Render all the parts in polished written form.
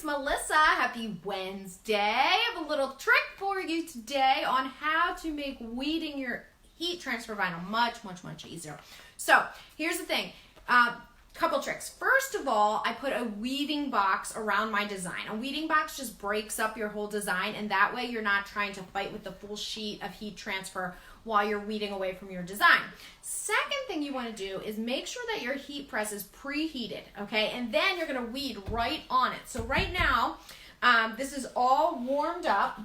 it's Melissa. Happy Wednesday. I have a little trick for you today on how to make weeding your heat transfer vinyl much easier. So here's the thing, couple tricks. First of all, I put a weeding box around my design. A weeding box just breaks up your whole design, and that way you're not trying to fight with the full sheet of heat transfer while you're weeding away from your design. Second thing you want to do is make sure that your heat press is preheated, okay? And then you're going to weed right on it. So right now, this is all warmed up,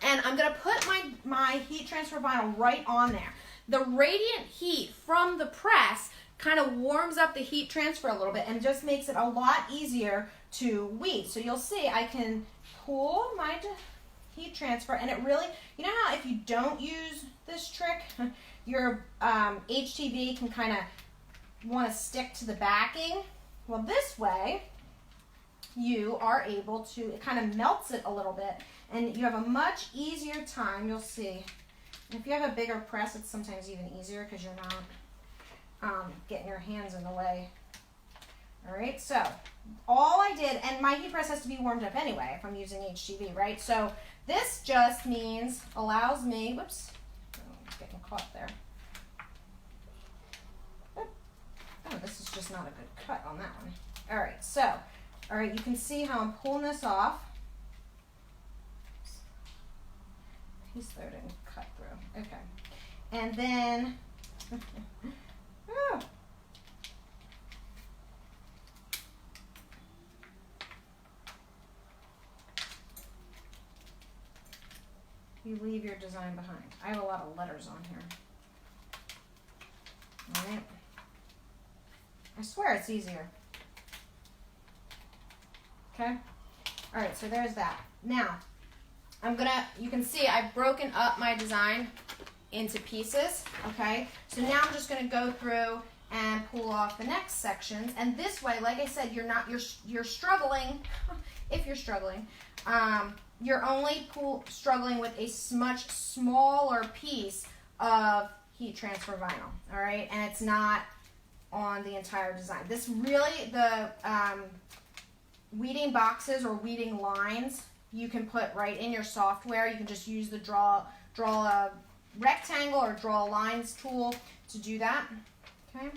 and I'm going to put my heat transfer vinyl right on there. The radiant heat from the press kind of warms up the heat transfer a little bit and just makes it a lot easier to weed. So you'll see I can pull my heat transfer, and it really, you know how if you don't use this trick, your HTV can kind of want to stick to the backing? Well, this way you are able to, it kind of melts it a little bit, and you have a much easier time, you'll see. And if you have a bigger press, it's sometimes even easier because you're not getting your hands in the way. All right, so all I did, and my heat press has to be warmed up anyway if I'm using HTV, right? So this just means, allows me, whoops, I'm getting caught there. Oh, this is just not a good cut on that one. All right, so, all right, you can see how I'm pulling this off. Piece there didn't cut through, okay. And then, you leave your design behind. I have a lot of letters on here. All right. I swear it's easier. Okay. All right, so there's that. Now, you can see I've broken up my design into pieces, okay? So now I'm just gonna go through and pull off the next sections. And this way, like I said, you're struggling, if you're struggling, you're only struggling with a much smaller piece of heat transfer vinyl, all right? And it's not on the entire design. This really, the weeding boxes or weeding lines, you can put right in your software. You can just use the draw a rectangle or draw lines tool to do that, okay?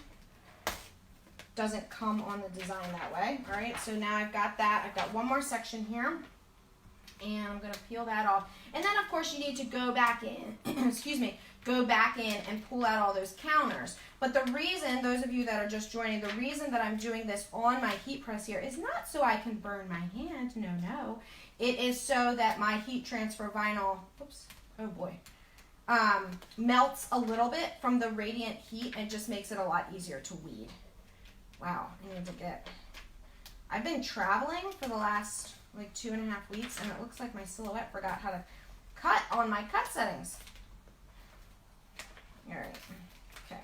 Doesn't come on the design that way, all right? So now I've got that. I've got one more section here, and I'm gonna peel that off. And then of course you need to go back in, excuse me, go back in and pull out all those counters. But the reason, those of you that are just joining, the reason that I'm doing this on my heat press here is not so I can burn my hand, no. It is so that my heat transfer vinyl, oops, oh boy, melts a little bit from the radiant heat, and just makes it a lot easier to weed. Wow, I've been traveling for the last like 2.5 weeks, and it looks like my silhouette forgot how to cut on my cut settings. All right, okay.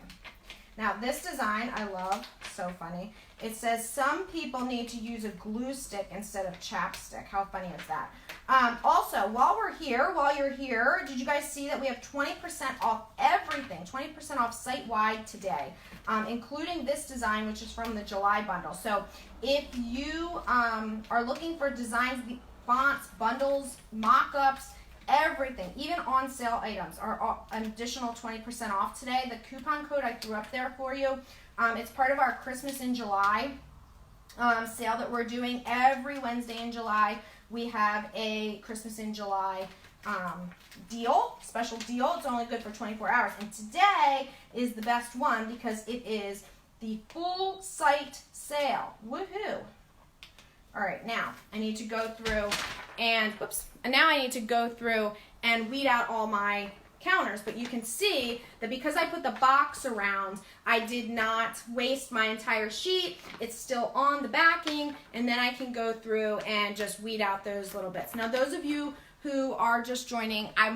Now this design I love, so funny. It says some people need to use a glue stick instead of chapstick. How funny is that? Also, while you're here, did you guys see that we have 20% off everything, 20% off site-wide today, including this design, which is from the July bundle. So if you are looking for designs, fonts, bundles, mock-ups, everything, even on sale items are an additional 20% off today. The coupon code I threw up there for you. It's part of our Christmas in July sale that we're doing every Wednesday in July. We have a Christmas in July special deal. It's only good for 24 hours. And today is the best one because it is the full site sale. Woohoo! All right, now I need to go through and, weed out all my counters. But you can see that because I put the box around, I did not waste my entire sheet. It's still on the backing, and then I can go through and just weed out those little bits. Now, those of you who are just joining, I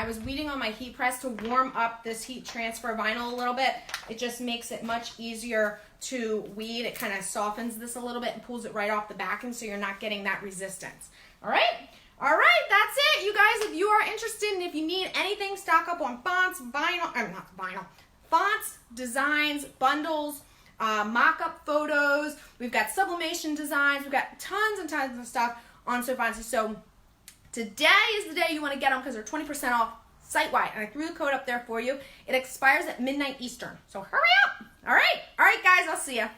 was weeding on my heat press to warm up this heat transfer vinyl a little bit. It just makes it much easier to weed. It kind of softens this a little bit and pulls it right off the backing, so you're not getting that resistance. All right? All right, that's it, you guys. If you are interested and if you need anything, stock up on fonts, fonts, designs, bundles, mock-up photos. We've got sublimation designs. We've got tons and tons of stuff on So Fancy. So today is the day you want to get them because they're 20% off site-wide. And I threw the code up there for you. It expires at midnight Eastern. So hurry up. All right, guys, I'll see ya.